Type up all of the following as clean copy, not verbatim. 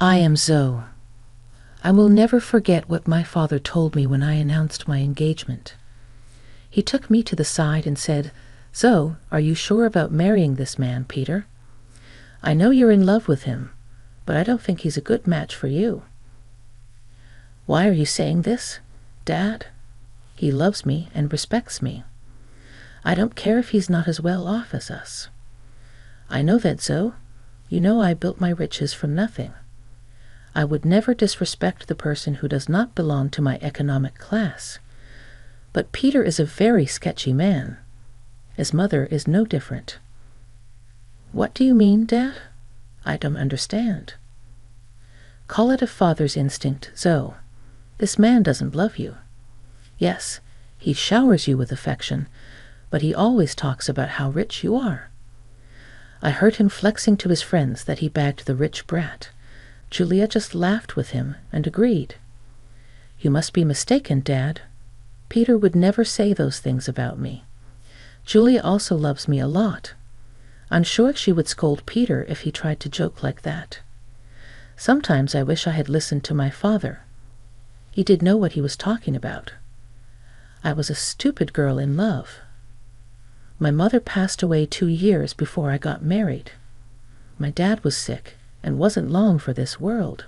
I am Zoe. I will never forget what my father told me when I announced my engagement. He took me to the side and said, "Zoe, are you sure about marrying this man, Peter? I know you're in love with him, but I don't think he's a good match for you." "Why are you saying this, Dad? He loves me and respects me. I don't care if he's not as well off as us." "I know that, Zoe. You know I built my riches from nothing. I would never disrespect the person who does not belong to my economic class. But Peter is a very sketchy man. His mother is no different." "What do you mean, Dad? I don't understand." "Call it a father's instinct, Zoe. This man doesn't love you. Yes, he showers you with affection, but he always talks about how rich you are. I heard him flexing to his friends that he bagged the rich brat. Julia just laughed with him and agreed. You must be mistaken, Dad. Peter would never say those things about me. Julia also loves me a lot. I'm sure she would scold Peter if he tried to joke like that. Sometimes I wish I had listened to my father. He did know what he was talking about. I was a stupid girl in love. My mother passed away 2 years before I got married. My dad was sick and wasn't long for this world.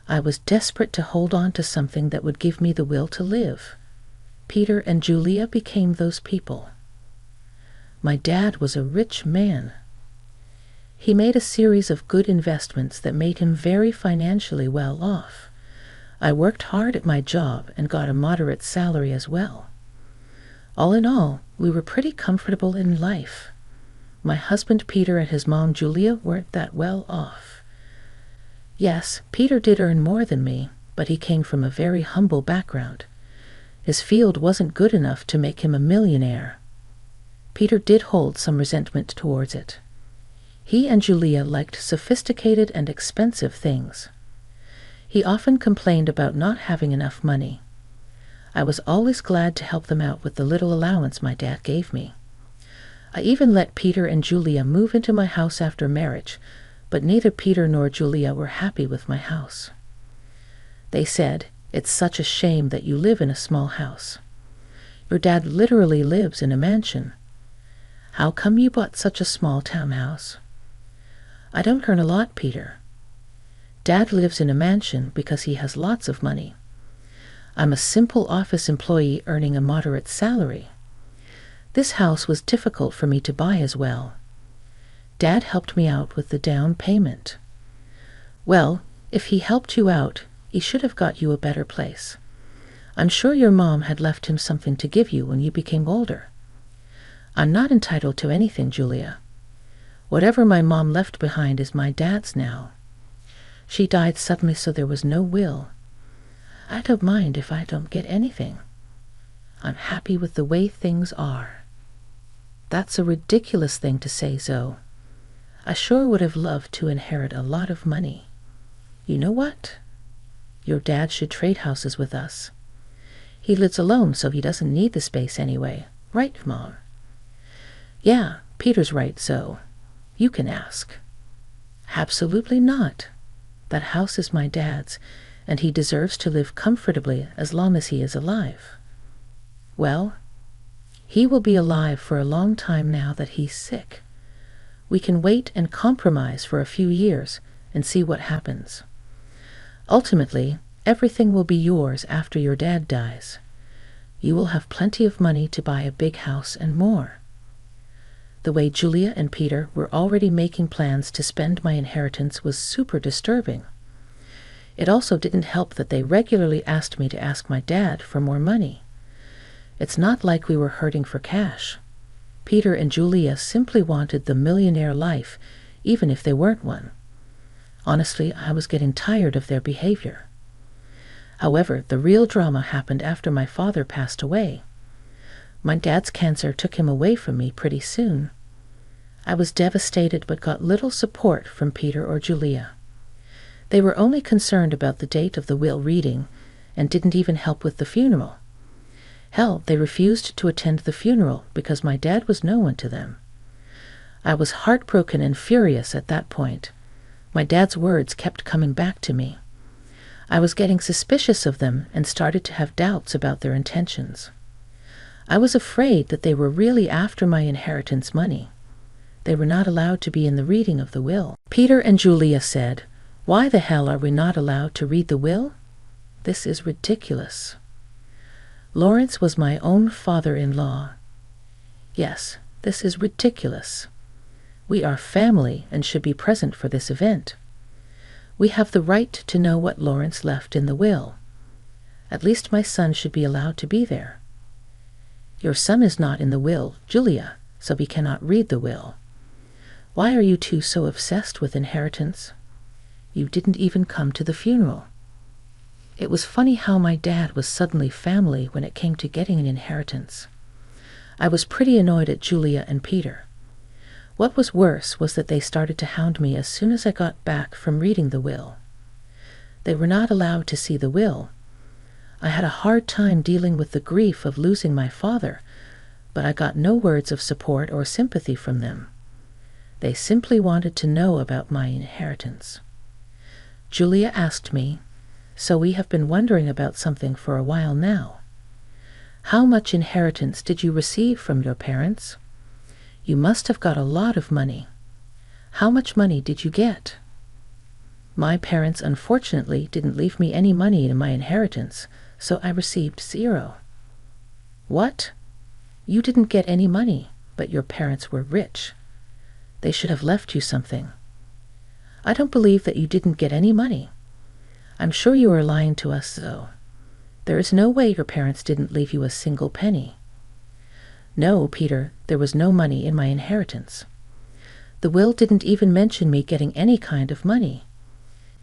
I was desperate to hold on to something that would give me the will to live. Peter and Julia became those people. My dad was a rich man. He made a series of good investments that made him very financially well off. I worked hard at my job and got a moderate salary as well. All in all, we were pretty comfortable in life. My husband Peter and his mom Julia weren't that well off. Yes, Peter did earn more than me, but he came from a very humble background. His field wasn't good enough to make him a millionaire. Peter did hold some resentment towards it. He and Julia liked sophisticated and expensive things. He often complained about not having enough money. I was always glad to help them out with the little allowance my dad gave me. I even let Peter and Julia move into my house after marriage, but neither Peter nor Julia were happy with my house. They said, "It's such a shame that you live in a small house. Your dad literally lives in a mansion. How come you bought such a small townhouse?" "I don't earn a lot, Peter. Dad lives in a mansion because he has lots of money. I'm a simple office employee earning a moderate salary. This house was difficult for me to buy as well. Dad helped me out with the down payment." "Well, if he helped you out, he should have got you a better place. I'm sure your mom had left him something to give you when you became older." "I'm not entitled to anything, Julia. Whatever my mom left behind is my dad's now. She died suddenly, so there was no will. I don't mind if I don't get anything. I'm happy with the way things are." "That's a ridiculous thing to say, Zoe. I sure would have loved to inherit a lot of money. You know what? Your dad should trade houses with us. He lives alone, so he doesn't need the space anyway. Right, Mom?" "Yeah, Peter's right, Zoe. You can ask." "Absolutely not. That house is my dad's, and he deserves to live comfortably as long as he is alive." "Well, he will be alive for a long time now that he's sick. We can wait and compromise for a few years and see what happens. Ultimately, everything will be yours after your dad dies. You will have plenty of money to buy a big house and more." The way Julia and Peter were already making plans to spend my inheritance was super disturbing. It also didn't help that they regularly asked me to ask my dad for more money. It's not like we were hurting for cash. Peter and Julia simply wanted the millionaire life, even if they weren't one. Honestly, I was getting tired of their behavior. However, the real drama happened after my father passed away. My dad's cancer took him away from me pretty soon. I was devastated but got little support from Peter or Julia. They were only concerned about the date of the will reading and didn't even help with the funeral. Hell, they refused to attend the funeral because my dad was no one to them. I was heartbroken and furious at that point. My dad's words kept coming back to me. I was getting suspicious of them and started to have doubts about their intentions. I was afraid that they were really after my inheritance money. They were not allowed to be in the reading of the will. Peter and Julia said, "Why the hell are we not allowed to read the will? This is ridiculous." Lawrence was my own father-in-law. Yes, this is ridiculous. We are family and should be present for this event. We have the right to know what Lawrence left in the will. At least my son should be allowed to be there. Your son is not in the will, Julia, so he cannot read the will. Why are you two so obsessed with inheritance? You didn't even come to the funeral. It was funny how my dad was suddenly family when it came to getting an inheritance. I was pretty annoyed at Julia and Peter. What was worse was that they started to hound me as soon as I got back from reading the will. They were not allowed to see the will. I had a hard time dealing with the grief of losing my father, but I got no words of support or sympathy from them. They simply wanted to know about my inheritance. Julia asked me, "So we have been wondering about something for a while now. How much inheritance did you receive from your parents? You must have got a lot of money. How much money did you get?" My parents unfortunately didn't leave me any money in my inheritance, so I received 0. What? You didn't get any money, but your parents were rich. They should have left you something. I don't believe that you didn't get any money. I'm sure you are lying to us, though. There is no way your parents didn't leave you a single penny. No, Peter, there was no money in my inheritance. The will didn't even mention me getting any kind of money.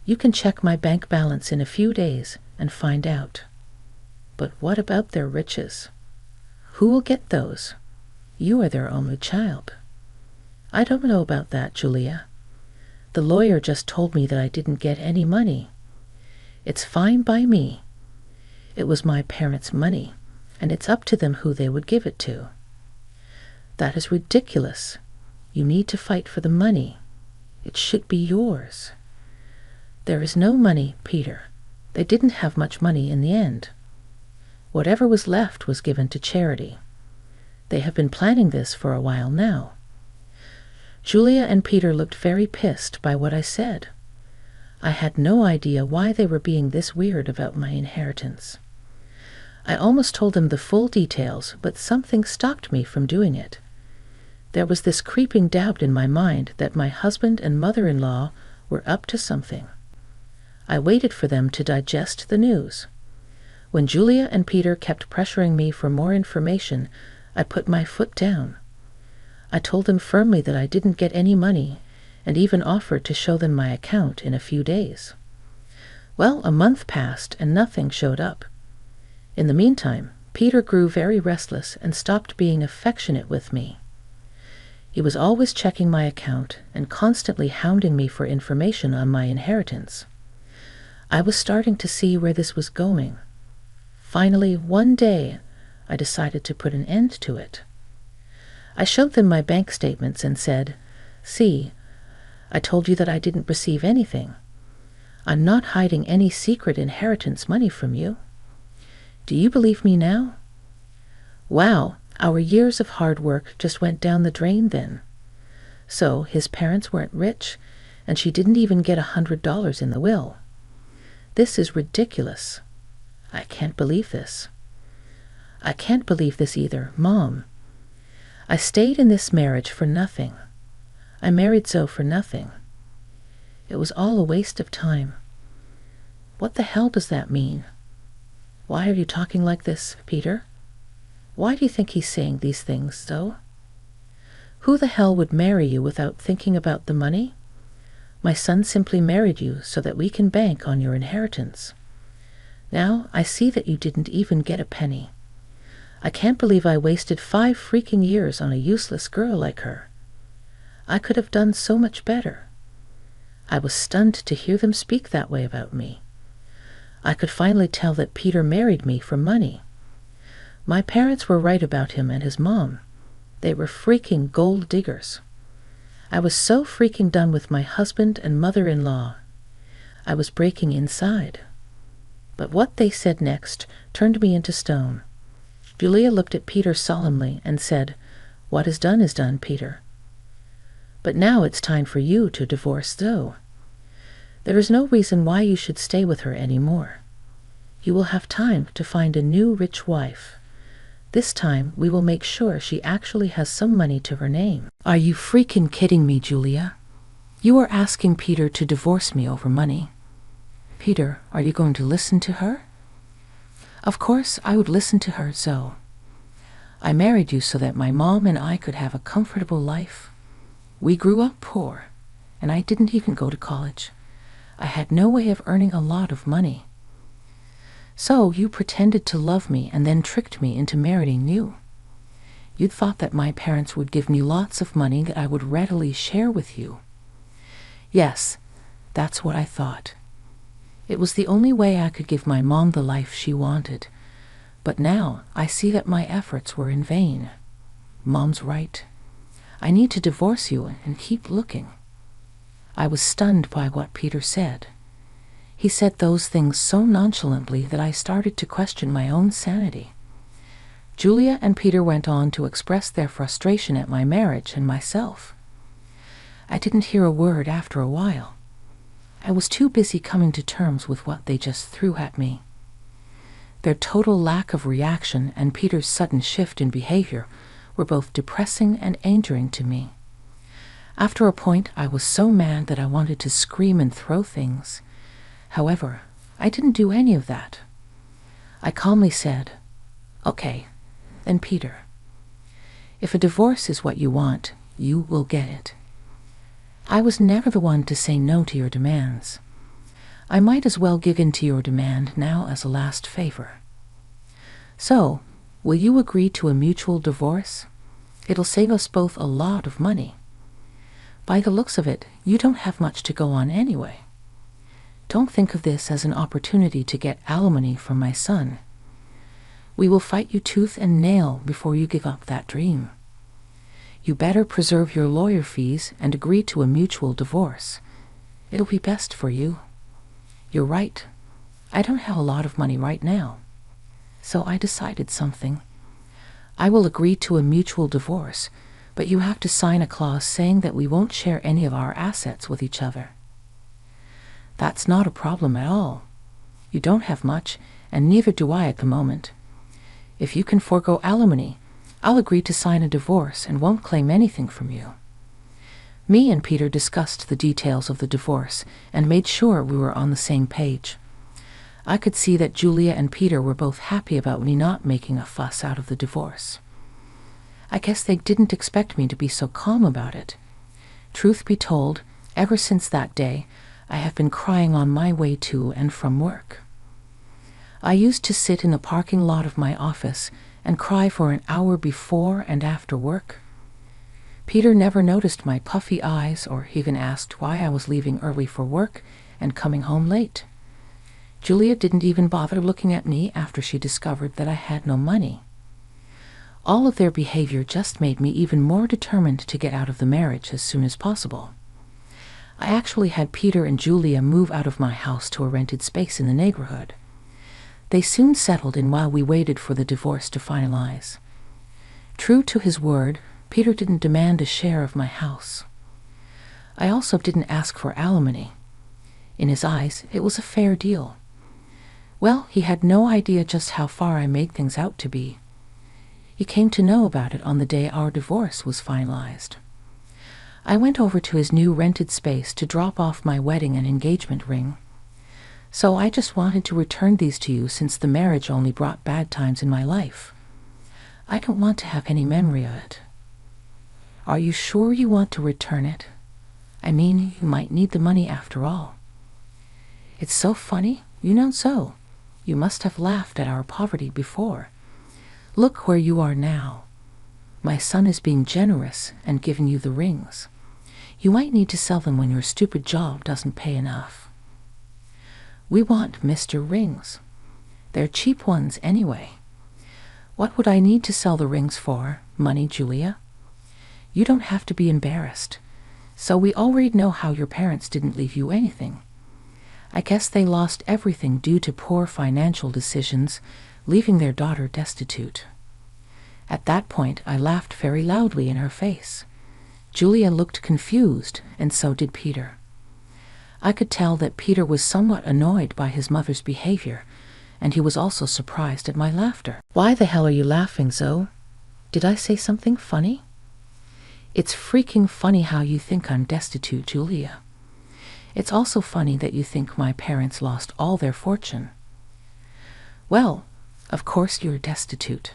You can check my bank balance in a few days and find out. But what about their riches? Who will get those? You are their only child. I don't know about that, Julia. The lawyer just told me that I didn't get any money. It's fine by me. It was my parents' money, and it's up to them who they would give it to. That is ridiculous. You need to fight for the money. It should be yours. There is no money, Peter. They didn't have much money in the end. Whatever was left was given to charity. They have been planning this for a while now. Julia and Peter looked very pissed by what I said. I had no idea why they were being this weird about my inheritance. I almost told them the full details, but something stopped me from doing it. There was this creeping doubt in my mind that my husband and mother-in-law were up to something. I waited for them to digest the news. When Julia and Peter kept pressuring me for more information, I put my foot down. I told them firmly that I didn't get any money, and even offered to show them my account in a few days. Well, a month passed and nothing showed up. In the meantime, Peter grew very restless and stopped being affectionate with me. He was always checking my account and constantly hounding me for information on my inheritance. I was starting to see where this was going. Finally, one day, I decided to put an end to it. I showed them my bank statements and said, "See, I told you that I didn't receive anything. I'm not hiding any secret inheritance money from you. Do you believe me now?" Wow, our years of hard work just went down the drain then. So his parents weren't rich, and she didn't even get $100 in the will. This is ridiculous. I can't believe this. I can't believe this either, Mom. I stayed in this marriage for nothing. I married Zoe for nothing. It was all a waste of time. What the hell does that mean? Why are you talking like this, Peter? Why do you think he's saying these things, Zoe? Who the hell would marry you without thinking about the money? My son simply married you so that we can bank on your inheritance. Now I see that you didn't even get a penny. I can't believe I wasted 5 freaking years on a useless girl like her. I could have done so much better. I was stunned to hear them speak that way about me. I could finally tell that Peter married me for money. My parents were right about him and his mom. They were freaking gold diggers. I was so freaking done with my husband and mother-in-law. I was breaking inside. But what they said next turned me into stone. Julia looked at Peter solemnly and said, "What is done, Peter. But now it's time for you to divorce Zoe. There is no reason why you should stay with her any more. You will have time to find a new rich wife. This time we will make sure she actually has some money to her name." Are you freaking kidding me, Julia? You are asking Peter to divorce me over money. Peter, are you going to listen to her? Of course I would listen to her, Zoe. I married you so that my mom and I could have a comfortable life. We grew up poor, and I didn't even go to college. I had no way of earning a lot of money. So you pretended to love me and then tricked me into marrying you. You thought that my parents would give me lots of money that I would readily share with you. Yes, that's what I thought. It was the only way I could give my mom the life she wanted. But now I see that my efforts were in vain. Mom's right. I need to divorce you and keep looking. I was stunned by what Peter said. He said those things so nonchalantly that I started to question my own sanity. Julia and Peter went on to express their frustration at my marriage and myself. I didn't hear a word after a while. I was too busy coming to terms with what they just threw at me. Their total lack of reaction and Peter's sudden shift in behavior were both depressing and angering to me. After a point, I was so mad that I wanted to scream and throw things. However, I didn't do any of that. I calmly said, "Okay, then Peter, if a divorce is what you want, you will get it. I was never the one to say no to your demands. I might as well give in to your demand now as a last favor. So, will you agree to a mutual divorce? It'll save us both a lot of money. By the looks of it, you don't have much to go on anyway. Don't think of this as an opportunity to get alimony from my son. We will fight you tooth and nail before you give up that dream. You better preserve your lawyer fees and agree to a mutual divorce. It'll be best for you. You're right. I don't have a lot of money right now. So I decided something. I will agree to a mutual divorce, but you have to sign a clause saying that we won't share any of our assets with each other." "That's not a problem at all. You don't have much, and neither do I at the moment. If you can forego alimony, I'll agree to sign a divorce and won't claim anything from you." Me and Peter discussed the details of the divorce and made sure we were on the same page. I could see that Julia and Peter were both happy about me not making a fuss out of the divorce. I guess they didn't expect me to be so calm about it. Truth be told, ever since that day, I have been crying on my way to and from work. I used to sit in the parking lot of my office and cry for an hour before and after work. Peter never noticed my puffy eyes or even asked why I was leaving early for work and coming home late. Julia didn't even bother looking at me after she discovered that I had no money. All of their behavior just made me even more determined to get out of the marriage as soon as possible. I actually had Peter and Julia move out of my house to a rented space in the neighborhood. They soon settled in while we waited for the divorce to finalize. True to his word, Peter didn't demand a share of my house. I also didn't ask for alimony. In his eyes, it was a fair deal. Well, he had no idea just how far I made things out to be. He came to know about it on the day our divorce was finalized. I went over to his new rented space to drop off my wedding and engagement ring. So I just wanted to return these to you since the marriage only brought bad times in my life. I don't want to have any memory of it. Are you sure you want to return it? I mean, you might need the money after all. It's so funny, so. You must have laughed at our poverty before. Look where you are now. My son is being generous and giving you the rings. You might need to sell them when your stupid job doesn't pay enough. We want Mr. Rings. They're cheap ones anyway. What would I need to sell the rings for? Money, Julia? You don't have to be embarrassed. So we already know how your parents didn't leave you anything. I guess they lost everything due to poor financial decisions, leaving their daughter destitute. At that point, I laughed very loudly in her face. Julia looked confused, and so did Peter. I could tell that Peter was somewhat annoyed by his mother's behavior, and he was also surprised at my laughter. Why the hell are you laughing, Zoe? Did I say something funny? It's freaking funny how you think I'm destitute, Julia. It's also funny that you think my parents lost all their fortune. Well, of course you're destitute.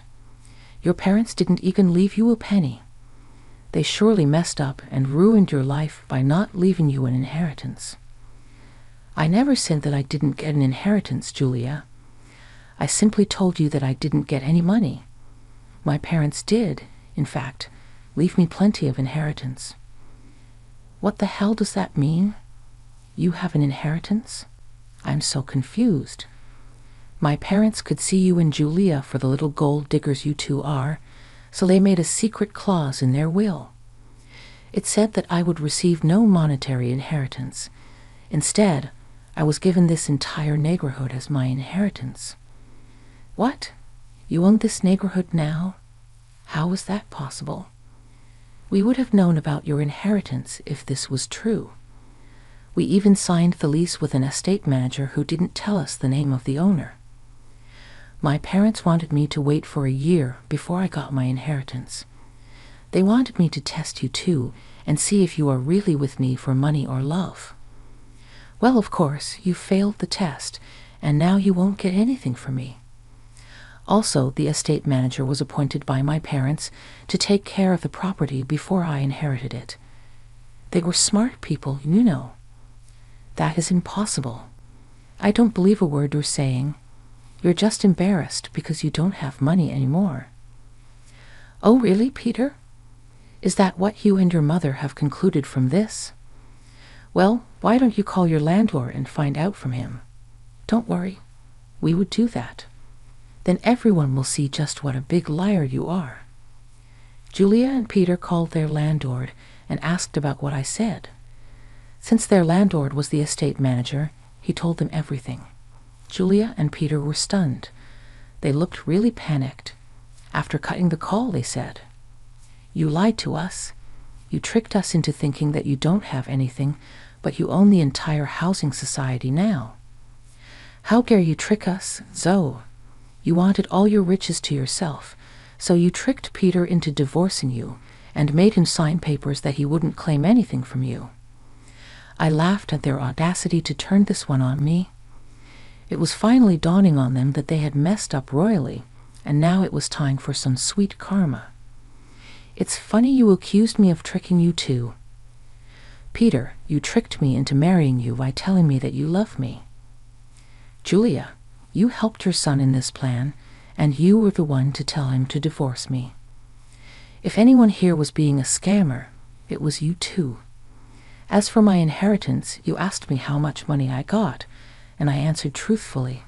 Your parents didn't even leave you a penny. They surely messed up and ruined your life by not leaving you an inheritance. I never said that I didn't get an inheritance, Julia. I simply told you that I didn't get any money. My parents did, in fact, leave me plenty of inheritance. What the hell does that mean? You have an inheritance? I'm so confused. My parents could see you and Julia for the little gold diggers you two are, so they made a secret clause in their will. It said that I would receive no monetary inheritance. Instead, I was given this entire neighborhood as my inheritance. What? You own this neighborhood now? How was that possible? We would have known about your inheritance if this was true. We even signed the lease with an estate manager who didn't tell us the name of the owner. My parents wanted me to wait for a year before I got my inheritance. They wanted me to test you too and see if you are really with me for money or love. Well, of course, you failed the test, and now you won't get anything from me. Also, the estate manager was appointed by my parents to take care of the property before I inherited it. They were smart people, you know. That is impossible. I don't believe a word you're saying. You're just embarrassed because you don't have money anymore. Oh, really, Peter? Is that what you and your mother have concluded from this? Well, why don't you call your landlord and find out from him? Don't worry. We would do that. Then everyone will see just what a big liar you are. Julia and Peter called their landlord and asked about what I said. Since their landlord was the estate manager, he told them everything. Julia and Peter were stunned. They looked really panicked. After cutting the call, they said, "You lied to us. You tricked us into thinking that you don't have anything, but you own the entire housing society now. How dare you trick us, Zoe? You wanted all your riches to yourself, so you tricked Peter into divorcing you and made him sign papers that he wouldn't claim anything from you." I laughed at their audacity to turn this one on me. It was finally dawning on them that they had messed up royally, and now it was time for some sweet karma. It's funny you accused me of tricking you too. Peter, you tricked me into marrying you by telling me that you love me. Julia, you helped your son in this plan, and you were the one to tell him to divorce me. If anyone here was being a scammer, it was you too. As for my inheritance, you asked me how much money I got, and I answered truthfully.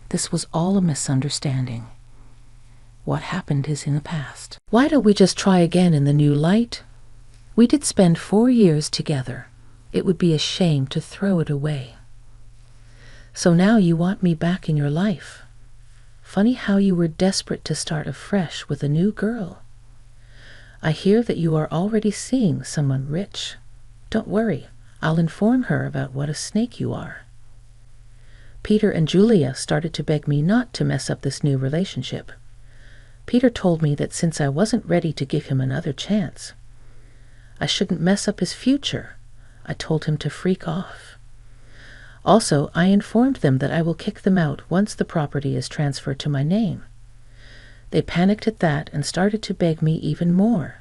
This was all a misunderstanding. What happened is in the past. Why don't we just try again in the new light? We did spend 4 years together. It would be a shame to throw it away. So now you want me back in your life. Funny how you were desperate to start afresh with a new girl. I hear that you are already seeing someone rich. Don't worry, I'll inform her about what a snake you are. Peter and Julia started to beg me not to mess up this new relationship. Peter told me that since I wasn't ready to give him another chance, I shouldn't mess up his future. I told him to freak off. Also, I informed them that I will kick them out once the property is transferred to my name. They panicked at that and started to beg me even more.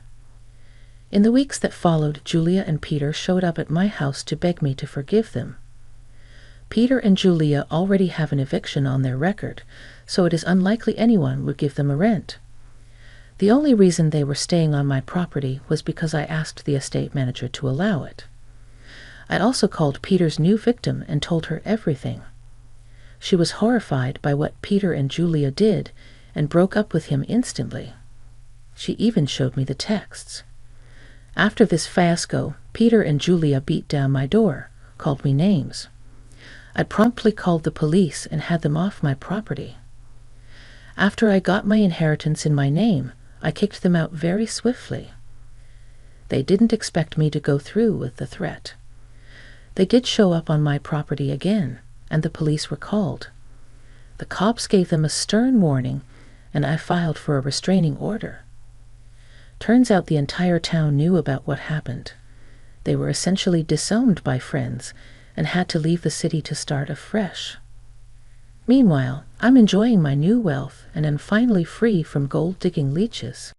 In the weeks that followed, Julia and Peter showed up at my house to beg me to forgive them. Peter and Julia already have an eviction on their record, so it is unlikely anyone would give them a rent. The only reason they were staying on my property was because I asked the estate manager to allow it. I also called Peter's new victim and told her everything. She was horrified by what Peter and Julia did and broke up with him instantly. She even showed me the texts. After this fiasco, Peter and Julia beat down my door, called me names. I promptly called the police and had them off my property. After I got my inheritance in my name, I kicked them out very swiftly. They didn't expect me to go through with the threat. They did show up on my property again, and the police were called. The cops gave them a stern warning, and I filed for a restraining order. Turns out the entire town knew about what happened. They were essentially disowned by friends and had to leave the city to start afresh. Meanwhile, I'm enjoying my new wealth and am finally free from gold-digging leeches.